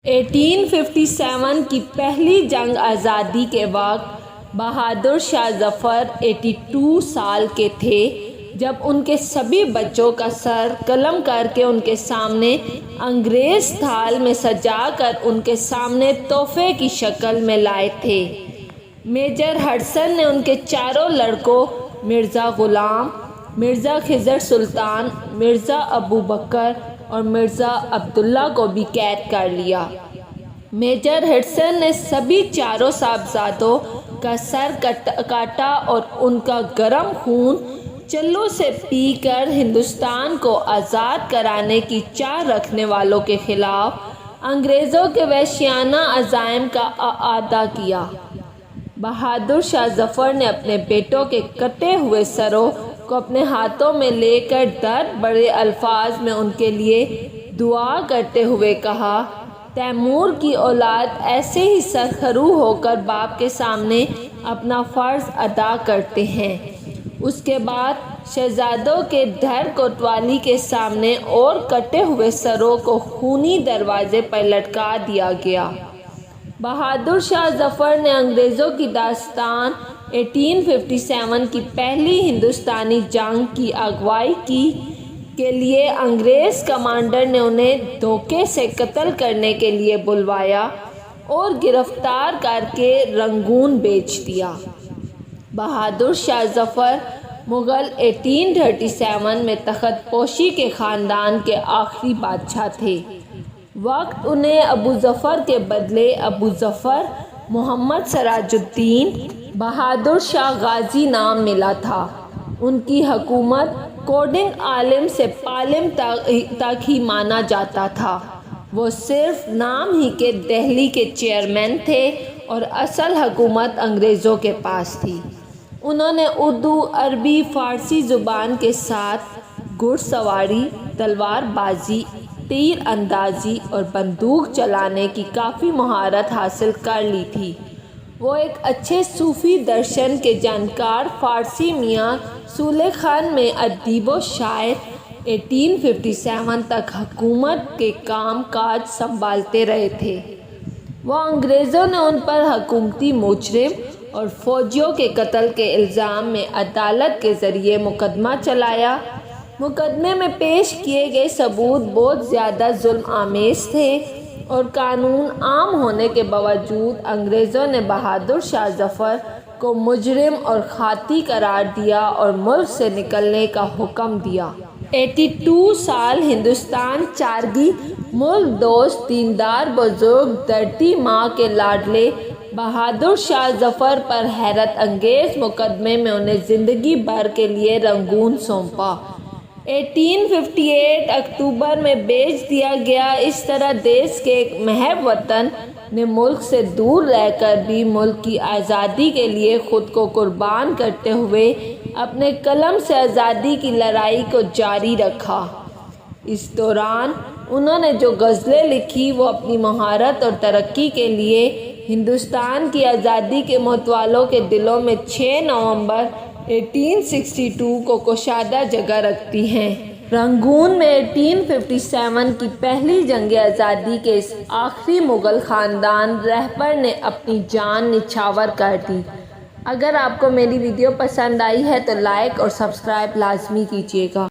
1857 کی پہلی جنگ آزادی کے وقت بہادر شاہ ظفر 82 سال کے تھے جب ان کے سبھی بچوں کا سر قلم کر کے ان کے سامنے انگریز تھال میں سجا کر ان کے سامنے تحفے کی شکل میں لائے تھے۔ میجر ہڈسن نے ان کے چاروں لڑکوں مرزا غلام، مرزا خضر سلطان، مرزا ابو بکر اور مرزا عبداللہ کو بھی قید کر لیا۔ میجر ہڈسن نے سبھی چاروں صاحبزادوں کا سر کاٹا اور ان کا گرم خون چلو سے پی کر ہندوستان کو آزاد کرانے کی چاہ رکھنے والوں کے خلاف انگریزوں کے وحشیانہ عزائم کا اعادہ کیا۔ بہادر شاہ ظفر نے اپنے بیٹوں کے کٹے ہوئے سروں کو اپنے ہاتھوں میں لے کر درد بھرے الفاظ میں ان کے لیے دعا کرتے ہوئے کہا، تیمور کی اولاد ایسے ہی سرخرو ہو کر باپ کے سامنے اپنا فرض ادا کرتے ہیں۔ اس کے بعد شہزادوں کے دھر کوتوالی کے سامنے اور کٹے ہوئے سروں کو خونی دروازے پر لٹکا دیا گیا۔ بہادر شاہ ظفر نے انگریزوں کی داستان 1857 کی پہلی ہندوستانی جنگ کی اغوائی کی کے لیے انگریز کمانڈر نے انہیں دھوکے سے قتل کرنے کے لیے بلوایا اور گرفتار کر کے رنگون بیچ دیا۔ بہادر شاہ ظفر مغل 1837 میں تخت پوشی کے خاندان کے آخری بادشاہ تھے۔ وقت انہیں ابو ظفر کے بدلے ابو ظفر محمد سراج الدین بہادر شاہ غازی نام ملا تھا۔ ان کی حکومت کوڈنگ عالم سے پالم تک ہی مانا جاتا تھا۔ وہ صرف نام ہی کے دہلی کے چیئرمین تھے اور اصل حکومت انگریزوں کے پاس تھی۔ انہوں نے اردو، عربی، فارسی زبان کے ساتھ گھڑ سواری، تلوار بازی، تیر اندازی اور بندوق چلانے کی کافی مہارت حاصل کر لی تھی۔ وہ ایک اچھے صوفی درشن کے جانکار فارسی میاں صالح خان میں ادیب و شاعر 1857 تک حکومت کے کام کاج سنبھالتے رہے تھے۔ وہ انگریزوں نے ان پر حکومتی مجرم اور فوجیوں کے قتل کے الزام میں عدالت کے ذریعے مقدمہ چلایا۔ مقدمے میں پیش کیے گئے ثبوت بہت زیادہ ظلم آمیز تھے اور قانون عام ہونے کے باوجود انگریزوں نے بہادر شاہ ظفر کو مجرم اور خاطی قرار دیا اور ملک سے نکلنے کا حکم دیا۔ 82 سال ہندوستان چارگی ملک دوست دیندار بزرگ دھرتی ماں کے لاڈلے بہادر شاہ ظفر پر حیرت انگیز مقدمے میں انہیں زندگی بھر کے لیے رنگون سونپا۔ 1858 اکتوبر میں بیچ دیا گیا۔ اس طرح دیش کے ایک محب وطن نے ملک سے دور رہ کر بھی ملک کی آزادی کے لیے خود کو قربان کرتے ہوئے اپنے قلم سے آزادی کی لڑائی کو جاری رکھا۔ اس دوران انہوں نے جو غزلیں لکھی وہ اپنی مہارت اور ترقی کے لیے ہندوستان کی آزادی کے متوالوں کے دلوں میں 6 نومبر 1862 کو کشادہ جگہ رکھتی ہیں۔ رنگون میں 1857 کی پہلی جنگ آزادی کے اس آخری مغل خاندان رہبر نے اپنی جان نچھاور کر دی۔ اگر آپ کو میری ویڈیو پسند آئی ہے تو لائک اور سبسکرائب لازمی کیجیے گا۔